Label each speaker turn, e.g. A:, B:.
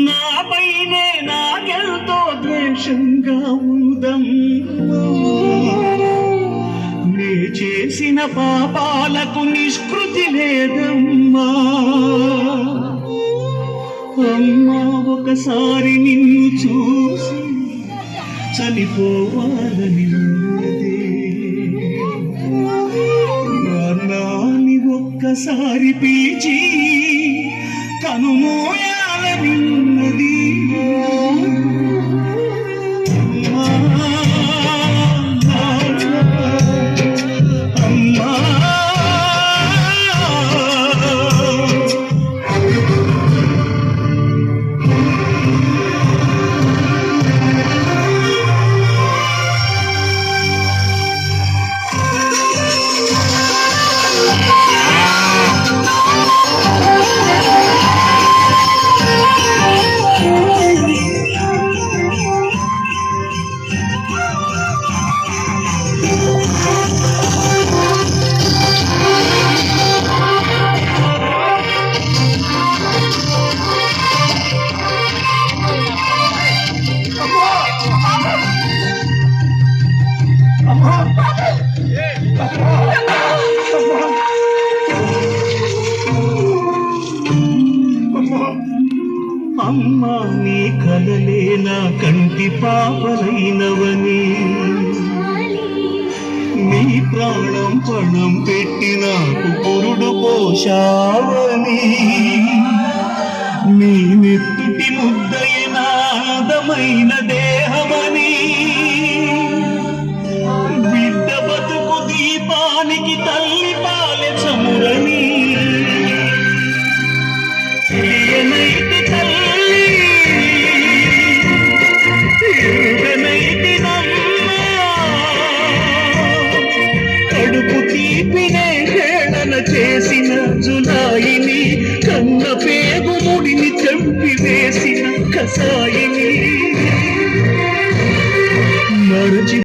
A: నాపైనే నాకెంతో ద్వేషంగా ఉందమ్మా. నే చేసిన పాపాలకు నిష్కృతి లేదమ్మా. అమ్మా ఒకసారి నిన్ను చూసి చనిపోవాలని ఉన్నదే. నాన్ని ఒక్కసారి పిలిచి కనుమోయాలని ఉన్నది. అమ్మా నీ కలలే నా కంటి పాపలైనవని, నీ ప్రాణం పణం పెట్టి నాకు పురుడు పోషావని, నీ నెత్తుటి ముద్దైన ఆనందమైన దేహమని, బిడ్డ బతుకు దీపానికి తల్లి పాలె చమురని, తెలియనైతి తల్లి ఎరుగనైతినమ్మా. కడుపు తీపినే హేళన చేసిన జులాయిని, కన్న పేగు ముడిని చంపి వేసిన కసాయిని మరచి